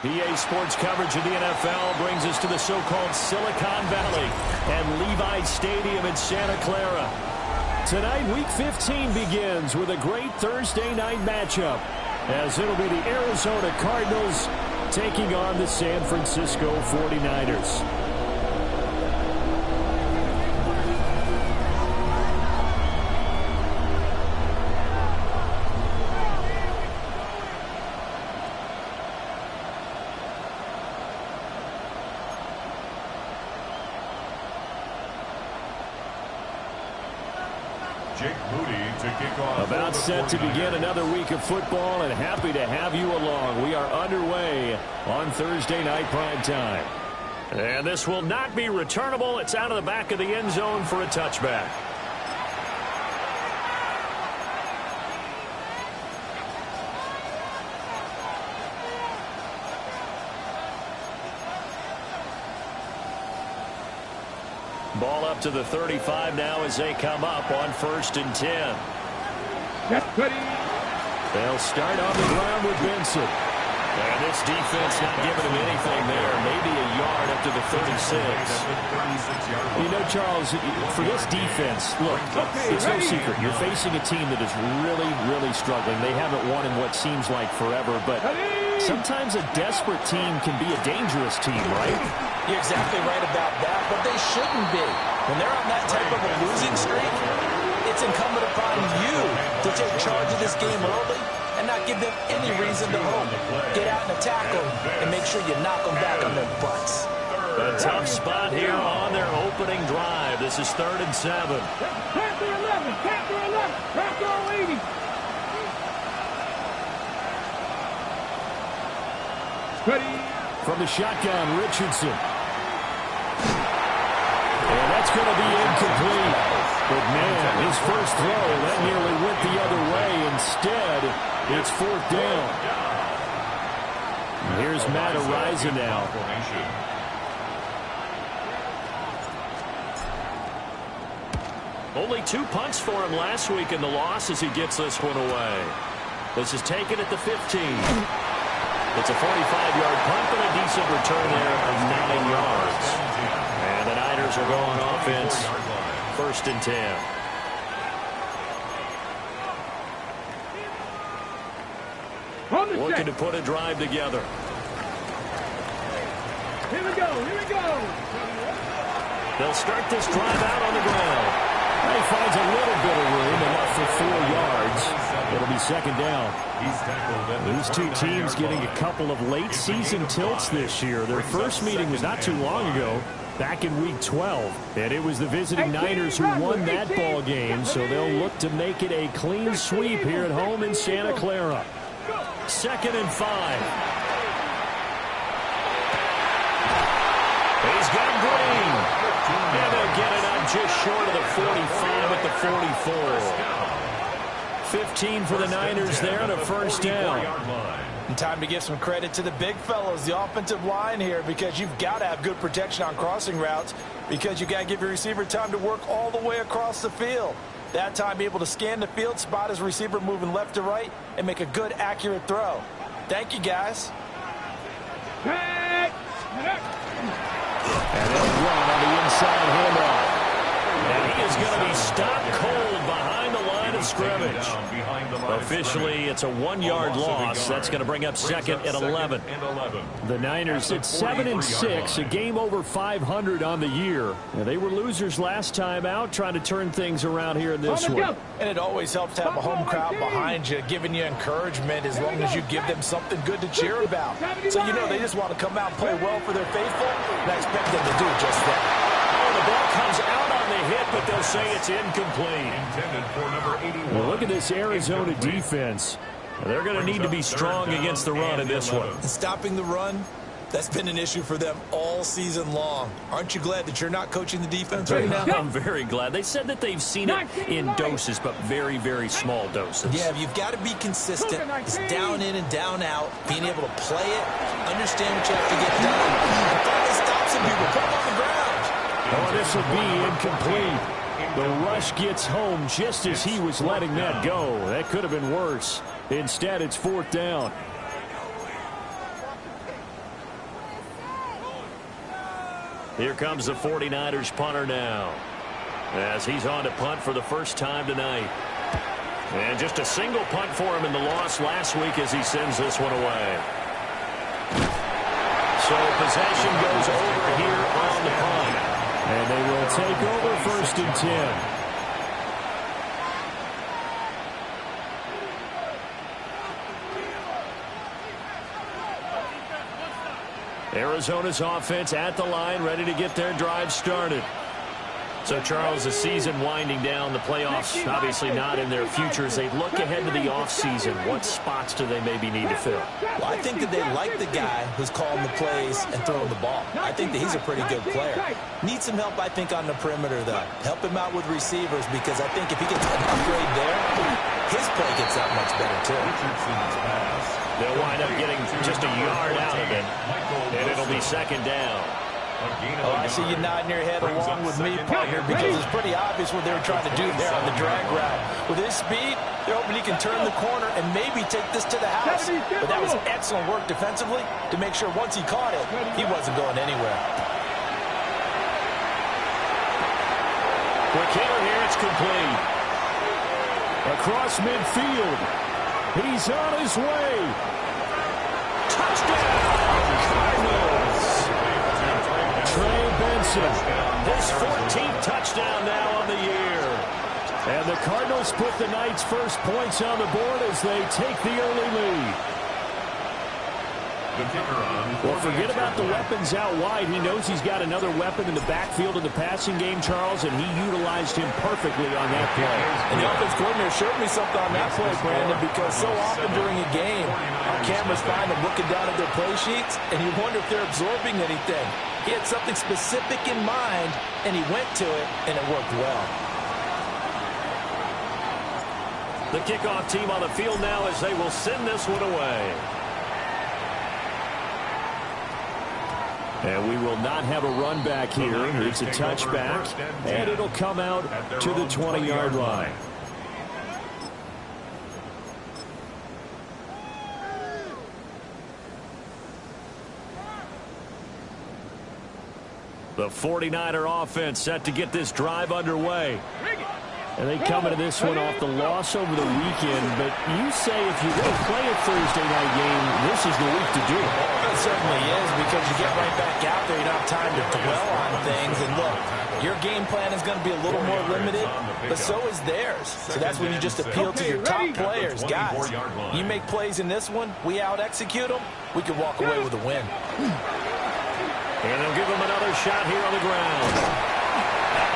EA Sports coverage of the NFL brings us to the so-called Silicon Valley and Levi Stadium in Santa Clara. Tonight, Week 15 begins with a great Thursday night matchup, as it'll be the Arizona Cardinals taking on the San Francisco 49ers. About set to begin another week of football, and happy to have you along. We are underway on Thursday night prime time. And this will not be returnable. It's out of the back of the end zone for a touchback. Ball up to the 35 now as they come up on 1st and 10. They'll start on the ground with Benson. And this defense not giving him anything there. Maybe a yard up to the 36. You know, Charles, for this defense, look, it's no secret. You're facing a team that is really, really struggling. They haven't won in what seems like forever, but sometimes a desperate team can be a dangerous team, right? You're exactly right about that, but they shouldn't be. When they're on that type of a losing streak, it's incumbent upon you to take charge of this game early and not give them any reason to hope. Get out and attack them and make sure you knock them back on their butts. A tough spot here on their opening drive. This is 3rd and 7. Panther 11, Panther 11, Panther 80. From the shotgun, Richardson. And that's going to be incomplete. But, man, his first throw, that nearly went the other way. Instead, it's 4th down. And here's Matt Araiza now. Only 2 punts for him last week in the loss as he gets this one away. This is taken at the 15. It's a 45-yard punt, but a decent return there of 9 yards. And the Niners are going offense, 1st and 10. Looking to put a drive together. Here we go, here we go. They'll start this drive out on the ground. He finds a little bit of room, enough for 4 yards. It'll be 2nd down. These two teams getting a couple of late season tilts this year. Their first meeting was not too long ago, back in Week 12. And it was the visiting Niners who won that ball game, so they'll look to make it a clean sweep here at home in Santa Clara. 2nd and 5. He's got Green. And they'll get it up just short of the 45 at the 44. 15 for the Niners there and a 1st down. And time to give some credit to the big fellows, the offensive line here, because you've got to have good protection on crossing routes, because you got to give your receiver time to work all the way across the field. That time, be able to scan the field, spot his receiver moving left to right, and make a good, accurate throw. Thank you, guys. And they'll run on the inside handoff. And he is going to be stopped cold behind the line of scrimmage. Officially, it's a 1-yard loss. That's going to bring up 2nd and 11. The Niners at 7-6, a game over 500 on the year. And they were losers last time out, trying to turn things around here in this one. And it always helps to have a home crowd behind you, giving you encouragement as long as you give them something good to cheer about. So, you know, they just want to come out and play well for their faithful, and I expect them to do just that. Oh, the ball comes out on the hit, but they'll say it's incomplete. Intended for number 81. Well, look at this Arizona defense. They're going to need to be strong against the run in this one. And stopping the run, that's been an issue for them all season long. Aren't you glad that you're not coaching the defense right now? I'm very glad. They said that they've seen it in doses, but very, very small doses. Yeah, you've got to be consistent. It's down in and down out, being able to play it, understand what you have to get done, and finally stop some people, put them on the ground. Oh, this will be incomplete. The rush gets home just as he was letting that go. That could have been worse. Instead, it's 4th down. Here comes the 49ers punter now, as he's on to punt for the first time tonight. And just a single punt for him in the loss last week as he sends this one away. So possession goes over here on the punt. And they will take over 1st and 10. Arizona's offense at the line, ready to get their drive started. So, Charles, the season winding down, the playoffs obviously not in their future. As they look ahead to the offseason, what spots do they maybe need to fill? Well, I think that they like the guy who's calling the plays and throwing the ball. I think that he's a pretty good player. Needs some help, I think, on the perimeter, though. Help him out with receivers, because I think if he gets an upgrade there, his play gets that much better, too. They'll wind up getting just a yard out of it, and it'll be 2nd down. Oh, I see you nodding your head along with me, partner, because it's pretty obvious what they were trying to do there on the drag route. With his speed, they're hoping he can turn the corner and maybe take this to the house. But that was excellent work defensively to make sure once he caught it, he wasn't going anywhere. Quick hitter here, it's complete. Across midfield. He's on his way. Touchdown, Cardinals. Trey Benson. His 14th touchdown now on the year. And the Cardinals put the Knights' first points on the board as they take the early lead. Well, forget about the weapons out wide. He knows he's got another weapon in the backfield in the passing game, Charles, and he utilized him perfectly on that play. And the offense coordinator showed me something on that play, Brandon, because so often during a game, our cameras find them looking down at their play sheets, and you wonder if they're absorbing anything. He had something specific in mind, and he went to it, and it worked well. The kickoff team on the field now as they will send this one away. And we will not have a run back here. It's a touchback, and it'll come out to the 20-yard line. The 49er offense set to get this drive underway. And they come into this one off the loss over the weekend. But you say if you're going to play a Thursday night game, this is the week to do it. It certainly is, because you get right back out there. You don't have time to dwell on things. And look, your game plan is going to be a little more limited, but so is theirs. So that's when you just appeal to your top players. Guys, you make plays in this one, we out-execute them, we can walk away with a win. And they'll give him another shot here on the ground.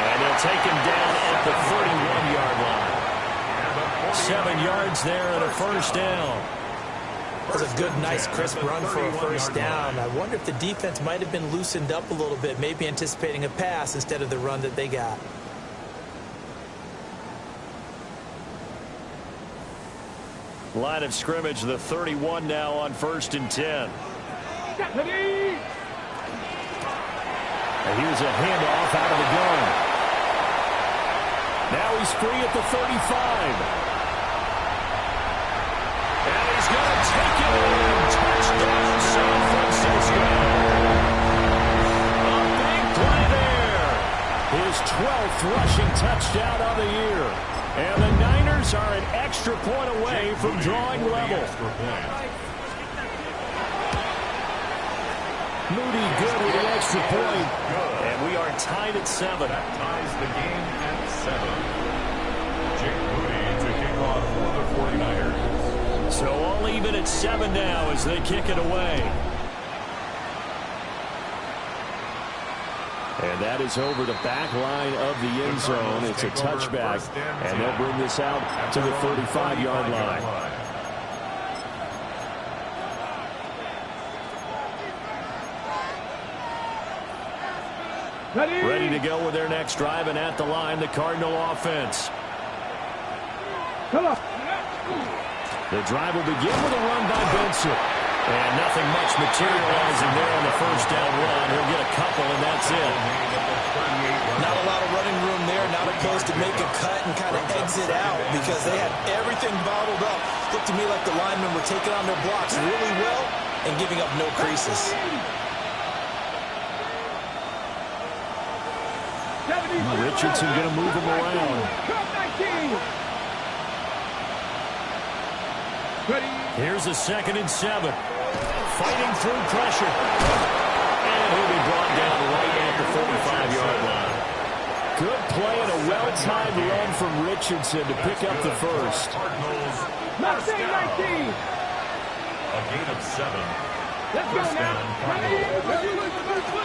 And they'll take him down at the 31-yard line. 7 yards there and a first down. That was a good, nice, crisp run for a first down. I wonder if the defense might have been loosened up a little bit, maybe anticipating a pass instead of the run that they got. Line of scrimmage, the 31 now on 1st and 10. And here's a handoff out of the gun. Now he's free at the 35. And he's going to take it in. Touchdown, San Francisco. A big play there. His 12th rushing touchdown of the year. And the Niners are an extra point away from drawing level. Moody good with the extra point. And we are tied at 7. That ties the game at 7. Jake Moody to kick off for the 49ers. So all even at 7 now as they kick it away. And that is over the back line of the end zone. It's a touchback, and they'll bring this out to the 35-yard line. Ready to go with their next drive, and at the line, the Cardinal offense. Come on. The drive will begin with a run by Benson. And nothing much materializing there on the first down run. He'll get a couple, and that's it. Not a lot of running room there, not a place to make a cut and kind of exit out, because they had everything bottled up. Looked to me like the linemen were taking on their blocks really well and giving up no creases. Richardson going to move him around. Here's a 2nd and 7. Fighting through pressure. And he'll be brought down right at the 45-yard line. Good play and a well-timed run from Richardson to pick up the first. First down. A gain of 7. Let's go now.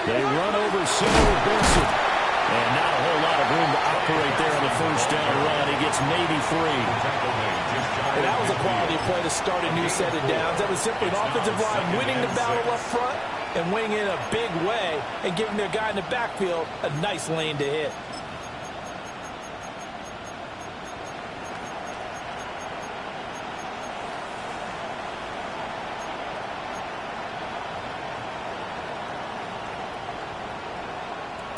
They run over Center Benson. And not a whole lot of room to operate there on the first down run. He gets maybe 3. And that was a quality play to start a new set of downs. That was simply an offensive line winning the battle up front and winning in a big way and giving their guy in the backfield a nice lane to hit.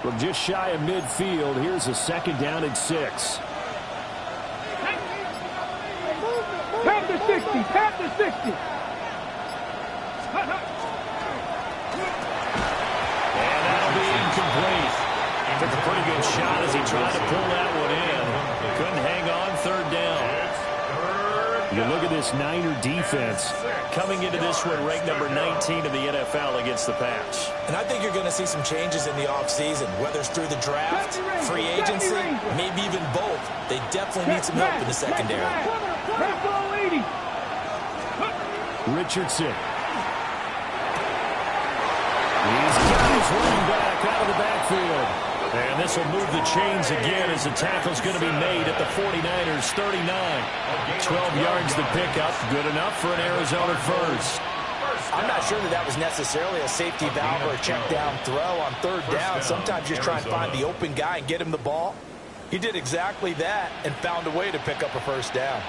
From just shy of midfield, here's a 2nd down and 6. Tap to 60. Tap to 60. And that'll be incomplete. Took a pretty good shot as he tried to pull that one in. Couldn't hang on. 3rd down. You look at this Niner defense coming into this one ranked number 19 in the NFL against the pass. And I think you're going to see some changes in the offseason, whether it's through the draft, free agency, maybe even both. They definitely need some help in the secondary. Richardson. He's got his running back out of the backfield. And this will move the chains again as the tackle's going to be made at the 49ers 39. 12 yards to pick up. Good enough for an Arizona first. I'm not sure that was necessarily a safety valve or a check down throw on 3rd down. Sometimes you just try and find the open guy and get him the ball. He did exactly that and found a way to pick up a 1st down.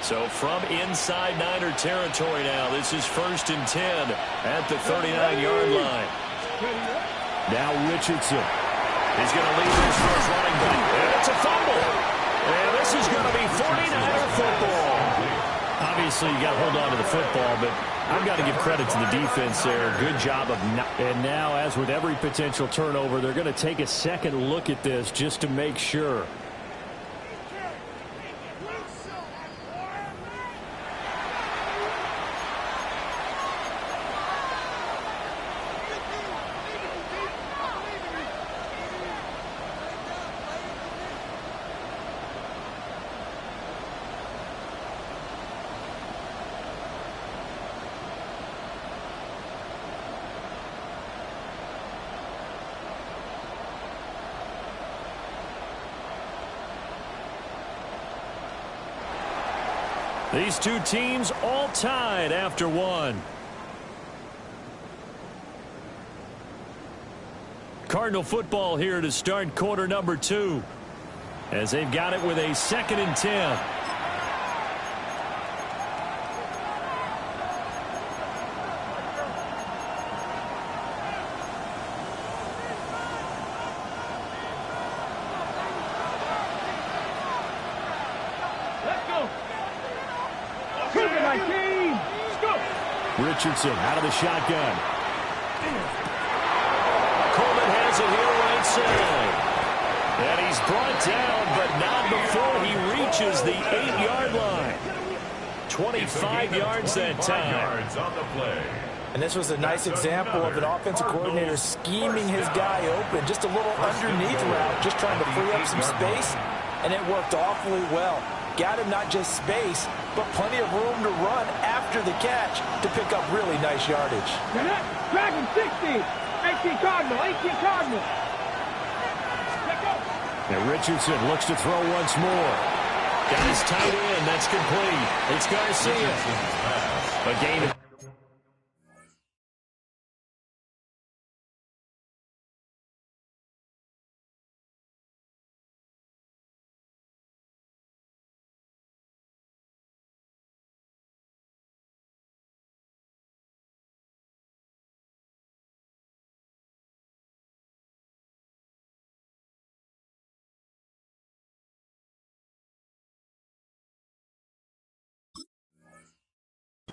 So from inside Niner territory now, this is 1st and 10 at the 39-yard line. Now Richardson is going to lead this first running back. It's a fumble. And this is going to be 49er football. Obviously, you got to hold on to the football, but I've got to give credit to the defense there. Good job of not. And now, as with every potential turnover, they're going to take a second look at this just to make sure. These two teams all tied after one. Cardinal football here to start quarter number 2 as they've got it with a 2nd and 10. Richardson out of the shotgun. Coleman has it here right side. And he's brought down, but not before he reaches the 8-yard line. 25 yards that time. And this was a nice example of an offensive coordinator scheming his guy open. Just a little underneath route, just trying to free up some space. And it worked awfully well. Got him not just space, but plenty of room to run after the catch to pick up really nice yardage. Dragon 60. 18 Cardinal. 18 Cardinal. And Richardson looks to throw once more. Got his tight end. That's complete. It's Garcia. A gain of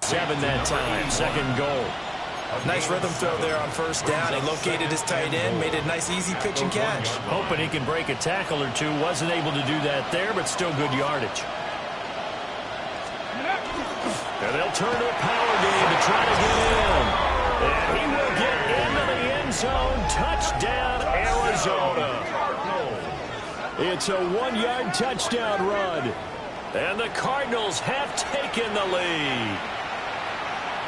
seven that time. 2nd goal. Nice rhythm throw there on first down. He located his tight end, made it a nice easy pitch and catch. Hoping he can break a tackle or two. Wasn't able to do that there, but still good yardage. And they'll turn to a power game to try to get in. And he will get into the end zone. Touchdown, Arizona. It's a 1-yard touchdown run. And the Cardinals have taken the lead.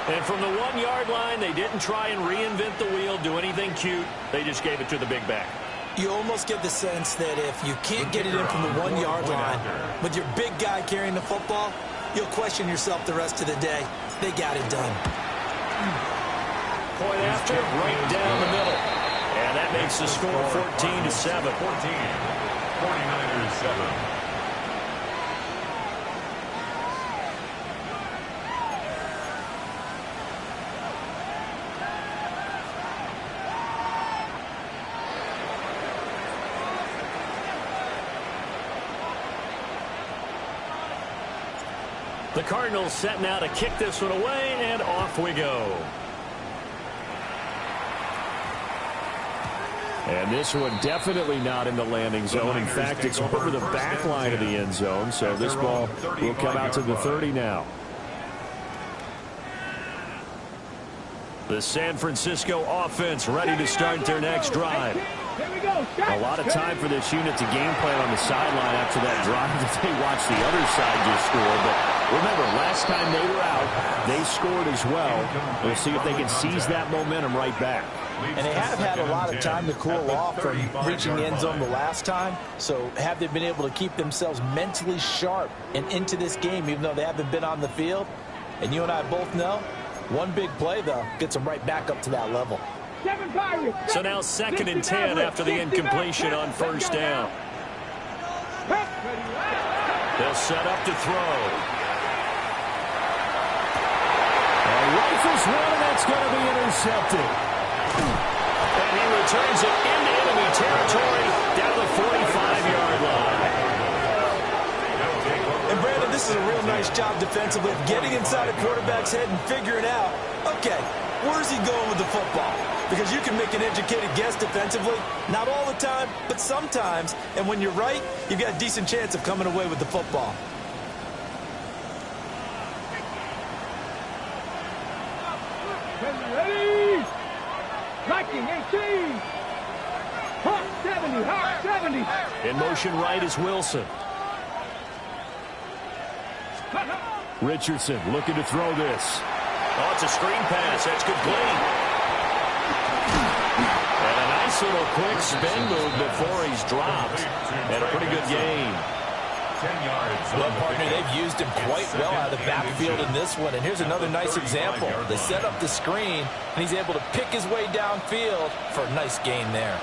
And from the 1-yard line, they didn't try and reinvent the wheel, do anything cute. They just gave it to the big back. You almost get the sense that if you can't get it in from the 1-yard line with your big guy carrying the football, you'll question yourself the rest of the day. They got it done. Point after, right down the middle. And that makes the score 14-7. 49ers 7. The Cardinals set now to kick this one away, and off we go. And this one definitely not in the landing zone. In fact, it's over the back line of the end zone, so this ball will come out to the 30 now. The San Francisco offense ready to start their next drive. A lot of time for this unit to game plan on the sideline after that drive that they watched the other side just score. But remember, last time they were out, they scored as well. We'll see if they can seize that momentum right back. And they have had a lot of time to cool off from reaching the end zone the last time. So have they been able to keep themselves mentally sharp and into this game, even though they haven't been on the field? And you and I both know, one big play, though, gets them right back up to that level. So now 2nd and 10 after the incompletion on first down. They'll set up to throw. And rifles one, and that's going to be intercepted. And he returns it into enemy territory down the 45-yard line. And Brandon, this is a real nice job defensively, getting inside a quarterback's head and figuring out, okay, where's he going with the football? Because you can make an educated guess defensively, not all the time, but sometimes. And when you're right, you've got a decent chance of coming away with the football. Ready? Liking 18. Hot 70, hot 70. In motion right is Wilson. Richardson looking to throw this. Oh, it's a screen pass. That's complete. And a nice little quick spin move before he's dropped. And a pretty good gain. 10 yards. Well, partner, they've used him quite well out of the backfield in this one. And here's another nice example. They set up the screen, and he's able to pick his way downfield for a nice gain there.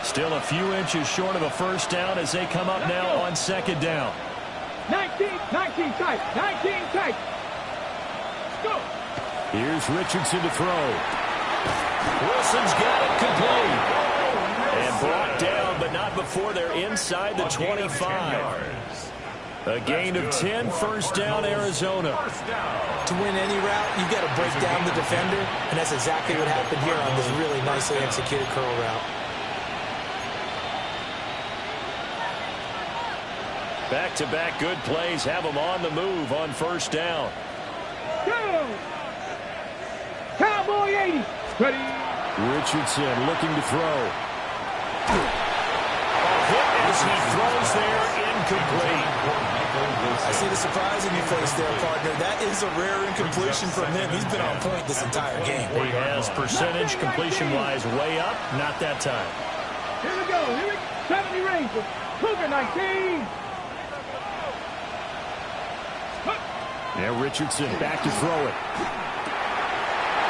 Still a few inches short of a first down as they come up now on 2nd down. 19 tight, 19 tight. Go. Here's Richardson to throw. Wilson's got it complete. And brought down, but not before they're inside the 25. A gain of 10, first down, Arizona. To win any route, you've got to break down the defender, and that's exactly what happened here on this really nicely executed curl route. Back-to-back good plays have them on the move on first down. Go. Cowboy 80. Ready. Richardson looking to throw. A hit as he throws there, incomplete. I see the surprise in your face there, partner. That is a rare incompletion from him. He's been on point this entire game. He has percentage completion-wise way up, not that time. Here we go. Here we go. 70 Rangers. Cougar 19. Now Richardson back to throw it.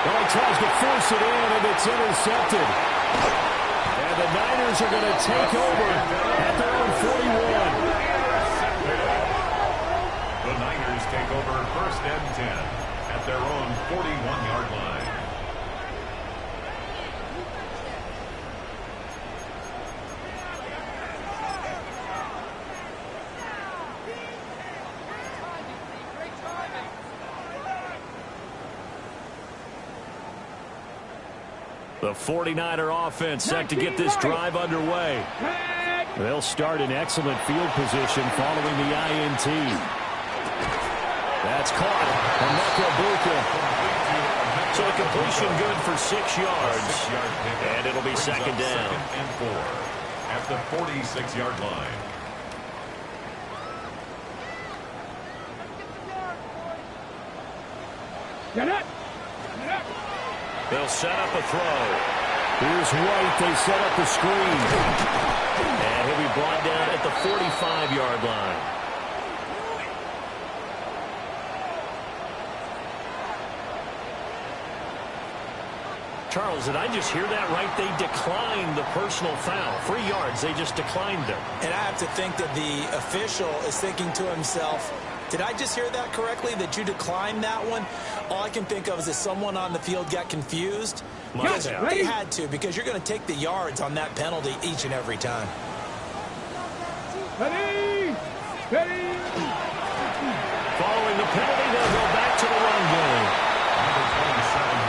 Well, he tries to force it in, and it's intercepted. And the Niners are going to take over at their own 41. The Niners take over 1st and 10 at their own 41-yard line. The 49er offense set to get this drive underway. They'll start in excellent field position following the INT. That's caught. So a completion good for 6 yards. And it'll be second down. And 4 at the 46-yard line. They'll set up a throw. Here's White. They set up the screen. And he'll be brought down at the 45-yard line. Charles, did I just hear that right? They declined the personal foul. 3 yards. They just declined them. And I have to think that the official is thinking to himself, did I just hear that correctly, that you declined that one? All I can think of is that someone on the field got confused. Because they had to, because you're going to take the yards on that penalty each and every time. Ready! Ready! Following the penalty, they'll go back to the run game.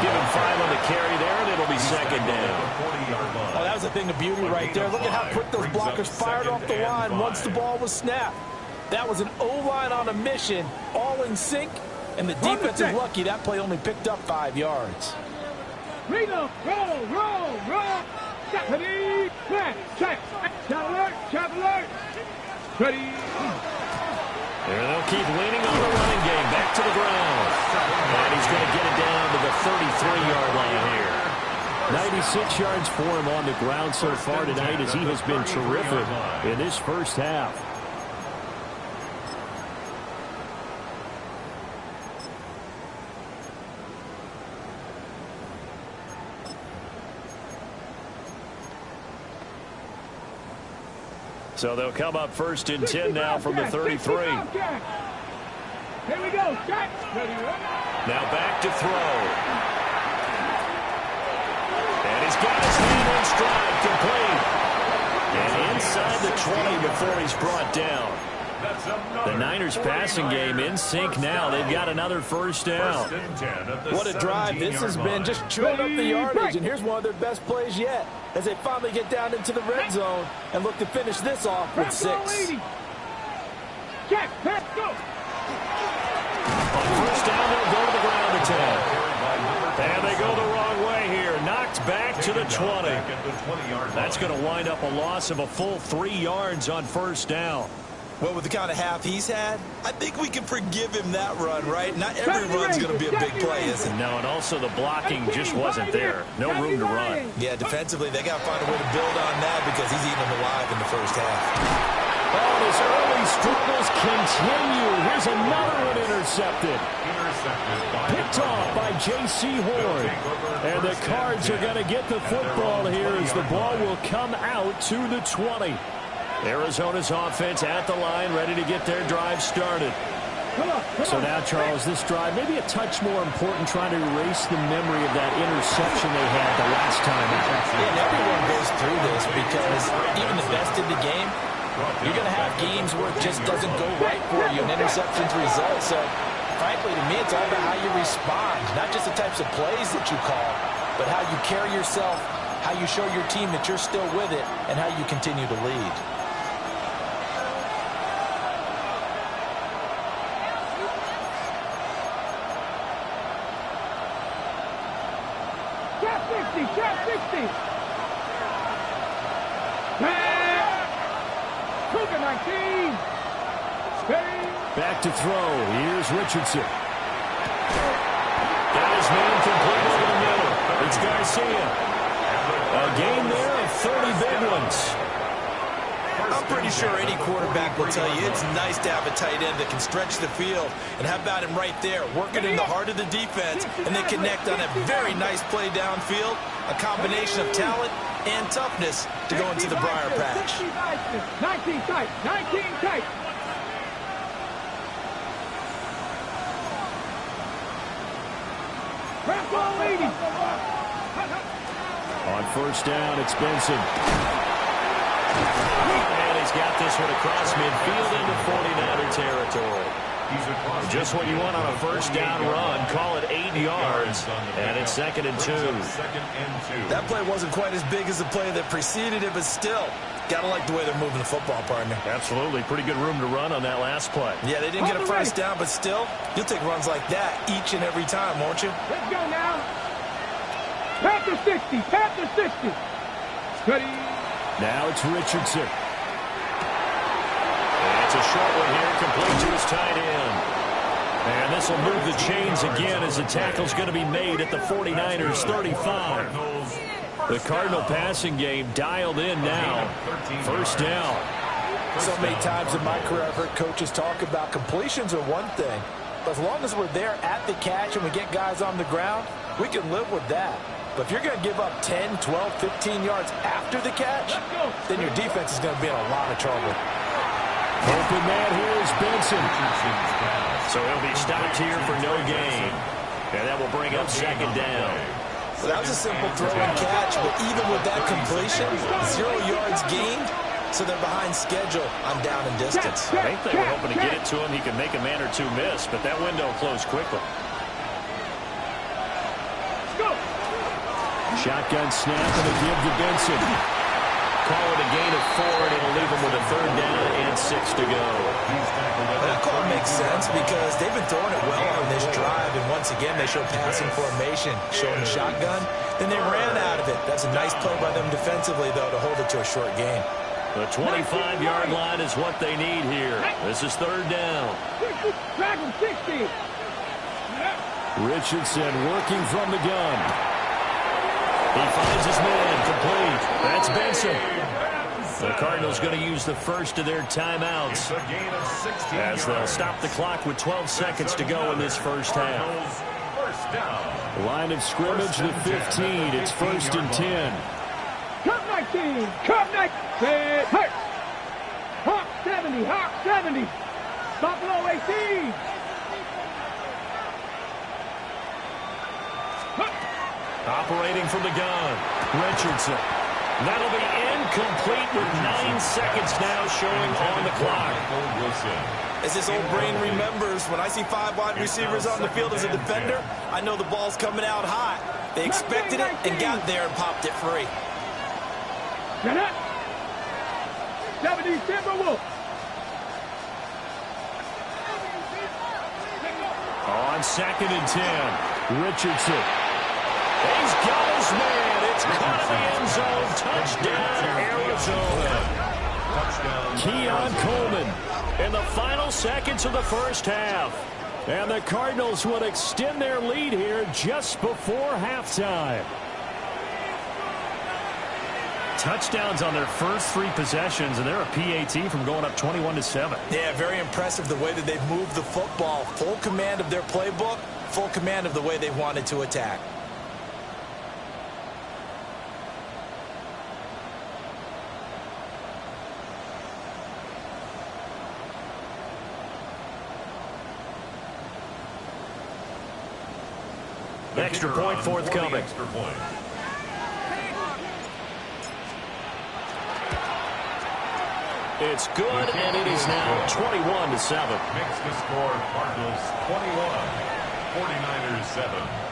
Give him 5 on the carry there, and it'll be second down. Oh, that was a thing of beauty right there. Look at how quick those blockers fired off the line once the ball was snapped. That was an O-line on a mission, all in sync, and the defense is lucky that play only picked up 5 yards. Roll, roll, roll. Ready, flat, check. Chop alert. Ready. There they'll keep leaning on the running game. Back to the ground. And he's going to get it down to the 33-yard line here. 96 yards for him on the ground so far tonight as he has been terrific in this first half. So they'll come up first and 10 now from the 33. Here we go. Now back to throw. And he's got his hand in stride, complete. And inside the 20 before he's brought down. The Niners passing game in sync now. They've got another first down. What a drive this has been, just chewing up the yardage. And here's one of their best plays yet as they finally get down into the red zone and look to finish this off with 6. Check, go. On first down, they'll go to the ground attack. And they go the wrong way here. Knocked back to the 20. That's going to wind up a loss of a full 3 yards on first down. Well, with the kind of half he's had, I think we can forgive him that run, right? Not every run's going to be a big play, is it? No, and also the blocking just wasn't there. No room to run. Yeah, defensively, they got to find a way to build on that because he's eating them alive in the first half. Oh, his early struggles continue. Here's another one intercepted. Picked off by J.C. Horn. And the Cards are going to get the football here as the ball will come out to the 20. Arizona's offense at the line, ready to get their drive started. So now, Charles, this drive maybe a touch more important, trying to erase the memory of that interception they had the last time out. And everyone goes through this because even the best in the game, you're going to have games where it just doesn't go right for you, and interceptions result. So, frankly, to me, it's all about how you respond, not just the types of plays that you call, but how you carry yourself, how you show your team that you're still with it, and how you continue to lead. Trap 60. Cougar 19. Back to throw. Here's Richardson. Got his man complete over the middle. It's Garcia. A game there of 30 big ones. I'm pretty sure any quarterback will tell you it's nice to have a tight end that can stretch the field. And how about him right there, working in the heart of the defense, and then connect on a very nice play downfield, a combination of talent and toughness to go into the briar patch. 19 tight. On first down, it's Benson. And he's got this one across midfield into 49er territory. Just what you want on a first down run. Call it 8 yards, and it's 2nd and 2. That play wasn't quite as big as the play that preceded it, but still, gotta like the way they're moving the football, partner. Absolutely. Pretty good room to run on that last play. Yeah, they didn't get a first down, but still, you'll take runs like that each and every time, won't you? Let's go now. Pat the 60. Pat the 60. Steady. Now it's Richardson. It's a short one here, complete to his tight end. And this will move the chains again as the tackle's going to be made at the 49ers 35. The Cardinal passing game dialed in now. First down. So many times in my career I've heard coaches talk about completions are one thing, but as long as we're there at the catch and we get guys on the ground, we can live with that. But if you're going to give up 10, 12, 15 yards after the catch, then your defense is going to be in a lot of trouble. Open man here is Benson. So he'll be stopped here for no gain. And that will bring up 2nd down. Well, that was a simple throw and catch, but even with that completion, 0 yards gained, so they're behind schedule on down and distance. I think they were hoping to get it to him. He could make a man or two miss, but that window closed quickly. Shotgun snap and a give to Benson. Call it a gain of 4, and it'll leave him with a 3rd down and 6 to go. That call makes sense because they've been throwing it well on this drive, and once again they show passing formation, showing shotgun. Then they ran out of it. That's a nice play by them defensively, though, to hold it to a short gain. The 25-yard line is what they need here. This is 3rd down. Drag him 60. Richardson working from the gun. He finds his man complete. That's Benson. The Cardinals going to use the first of their timeouts as they'll stop the clock with 12 seconds to go in this first half. Line of scrimmage, the 15. It's 1st and 10. Cup 19. Cup 19. Hurt. Hawk 70. Hawk 70. Buffalo 18. Operating from the gun, Richardson. That'll be incomplete with 9 seconds now showing on the clock. As this old brain remembers, when I see 5 wide receivers on the field as a defender, I know the ball's coming out hot. They expected it and got there and popped it free. 70 Timberwolves. On 2nd and 10, Richardson. he's got his man. It's caught in the end zone. Touchdown, Arizona. Keon Coleman in the final seconds of the first half. And the Cardinals would extend their lead here just before halftime. Touchdowns on their first 3 possessions, and they're a PAT from going up 21-7. Yeah, very impressive the way that they've moved the football. Full command of their playbook, full command of the way they wanted to attack. Extra point forthcoming. It's good, and it is now 21-7. Makes the score Cardinals 21, 49ers 7.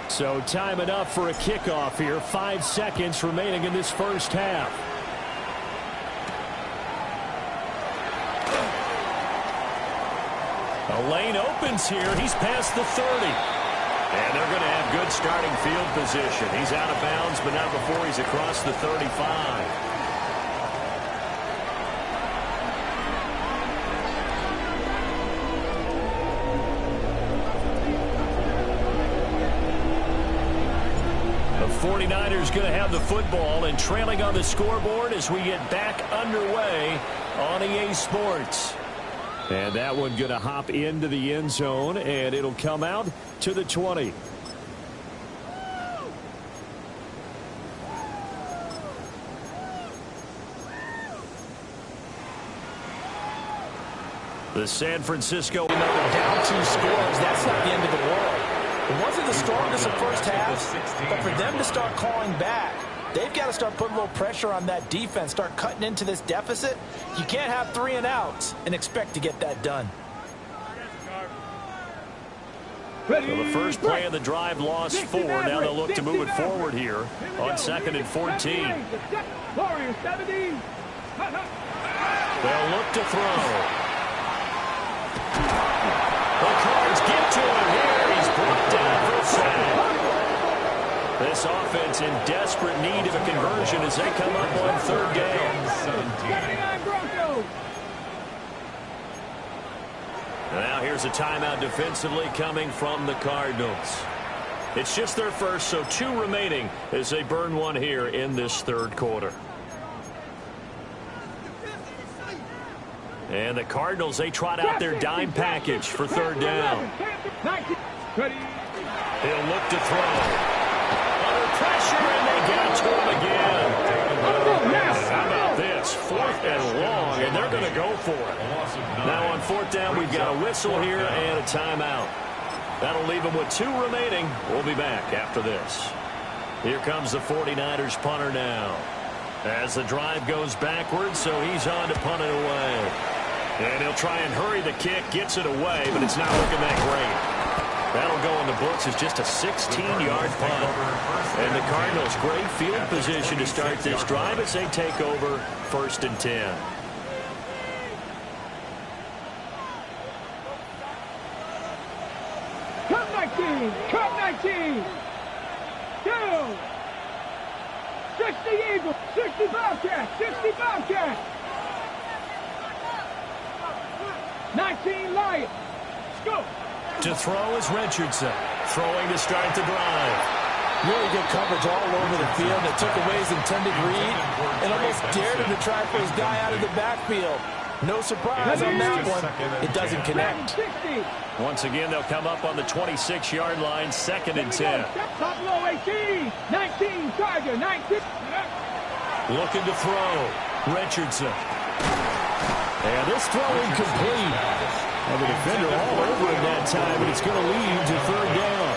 So time enough for a kickoff here. 5 seconds remaining in this first half. A lane opens here. He's past the 30. And they're going to have good starting field position. He's out of bounds, but not before he's across the 35. The 49ers going to have the football and trailing on the scoreboard as we get back underway on EA Sports. And that one going to hop into the end zone, and it'll come out to the 20. The San Francisco. Down 2 scores, that's not the end of the world. It wasn't the strongest of first halves, but for them to start calling back, they've got to start putting a little pressure on that defense, start cutting into this deficit. You can't have 3 and outs and expect to get that done. So the first play of the drive lost 4. Now they'll look to move it forward here on 2nd and 14. They'll look to throw. The Cards get to him here. He's brought down for a sack. This offense in desperate need of a conversion as they come up on 3rd down. Now here's a timeout defensively coming from the Cardinals. It's just their first, so 2 remaining as they burn one here in this 3rd quarter. And the Cardinals, they trot out their dime package for 3rd down. He'll look to throw. Under pressure, and they get to him again. How about this? 4th and long, and they're going to go for it. Now on 4th down, we've got a whistle here and a timeout. That'll leave them with 2 remaining. We'll be back after this. Here comes the 49ers punter now. As the drive goes backwards, so he's on to punt it away. And he'll try and hurry the kick, gets it away, but it's not looking that great. That'll go in the books as just a 16-yard punt. And the Cardinals, great field position to start this drive as they take over 1st and 10. Cut 19! Cut 19! Down! 60 Eagles! 60 Bobcats! 60 Bobcats! 19 Lions! Let's go! To throw is Richardson. Throwing to start the drive. Really good coverage all over the field that took away his intended read and almost dared him to try for his guy out of the backfield. No surprise on that one. It doesn't connect. Once again, they'll come up on the 26-yard line, 2nd and 10. Top low 18. 19 Tiger. 19. Looking to throw. Richardson. And this throw incomplete. And the defender all over him that time, and it's going to lead to 3rd down.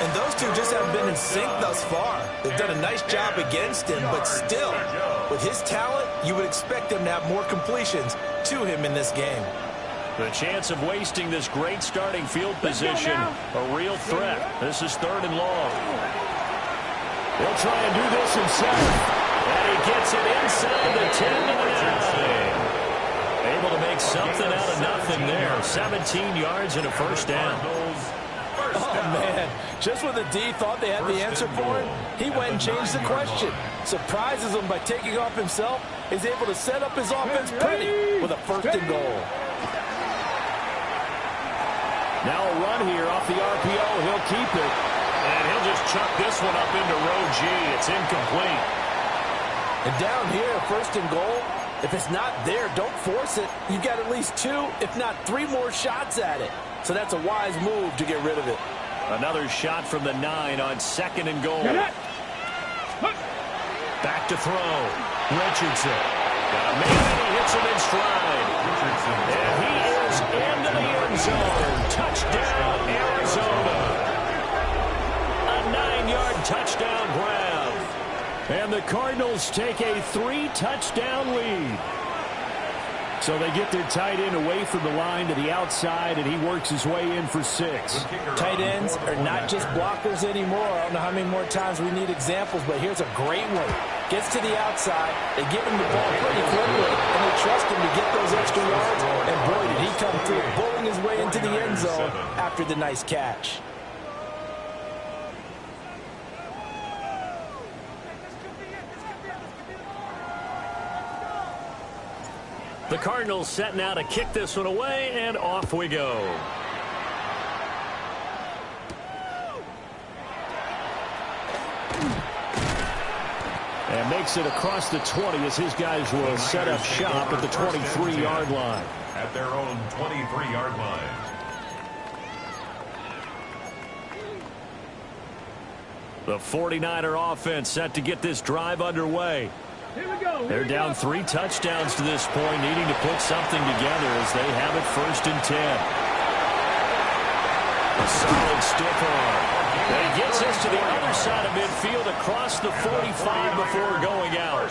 And those two just haven't been in sync thus far. They've done a nice job against him, but still, with his talent, you would expect him to have more completions to him in this game. The chance of wasting this great starting field position, a real threat. This is 3rd and long. He'll try and do this himself. And he gets it inside the 10 to the 9. Able to make something out of nothing there. 17 yards and a 1st down. Oh, man. Just when the D thought they had the answer for him, he went and changed the question. Surprises him by taking off himself. Is able to set up his offense pretty with a 1st and goal. Now a run here off the RPO. He'll keep it. And he'll just chuck this one up into row G. It's incomplete. And down here, 1st and goal, if it's not there, don't force it. You've got at least 2, if not 3 more shots at it. So that's a wise move to get rid of it. Another shot from the 9 on 2nd and goal. Back to throw. Richardson. Got a man, and he hits him in stride. And he is into the end zone. Touchdown, Arizona. A 9-yard touchdown grab. And the Cardinals take a 3-touchdown lead. So they get their tight end away from the line to the outside, and he works his way in for 6. Tight ends are not just blockers anymore. I don't know how many more times we need examples, but here's a great one. Gets to the outside, they give him the ball pretty quickly, and they trust him to get those extra yards, and boy, did he come through, bowling his way into the end zone after the nice catch. The Cardinals set now to kick this one away, and off we go. And makes it across the 20 as his guys will set up shop at the 23-yard line. At their own 23-yard line. The 49er offense set to get this drive underway. Here we go. They're down 3 touchdowns to this point, needing to put something together as they have it 1st and 10. A solid stiff arm. And he gets us to the other side of midfield across the 45 before going out.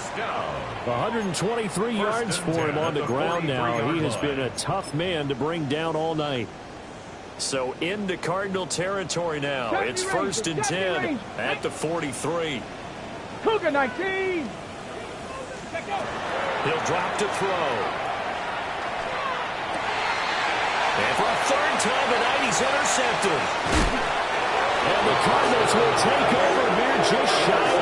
123 yards for him on the ground now. He has been a tough man to bring down all night. So into Cardinal territory now. It's 1st and 10 at the 43. Cougar 19. He'll drop to throw. And for a 3rd time tonight, he's intercepted. And the Cardinals will take over here just shy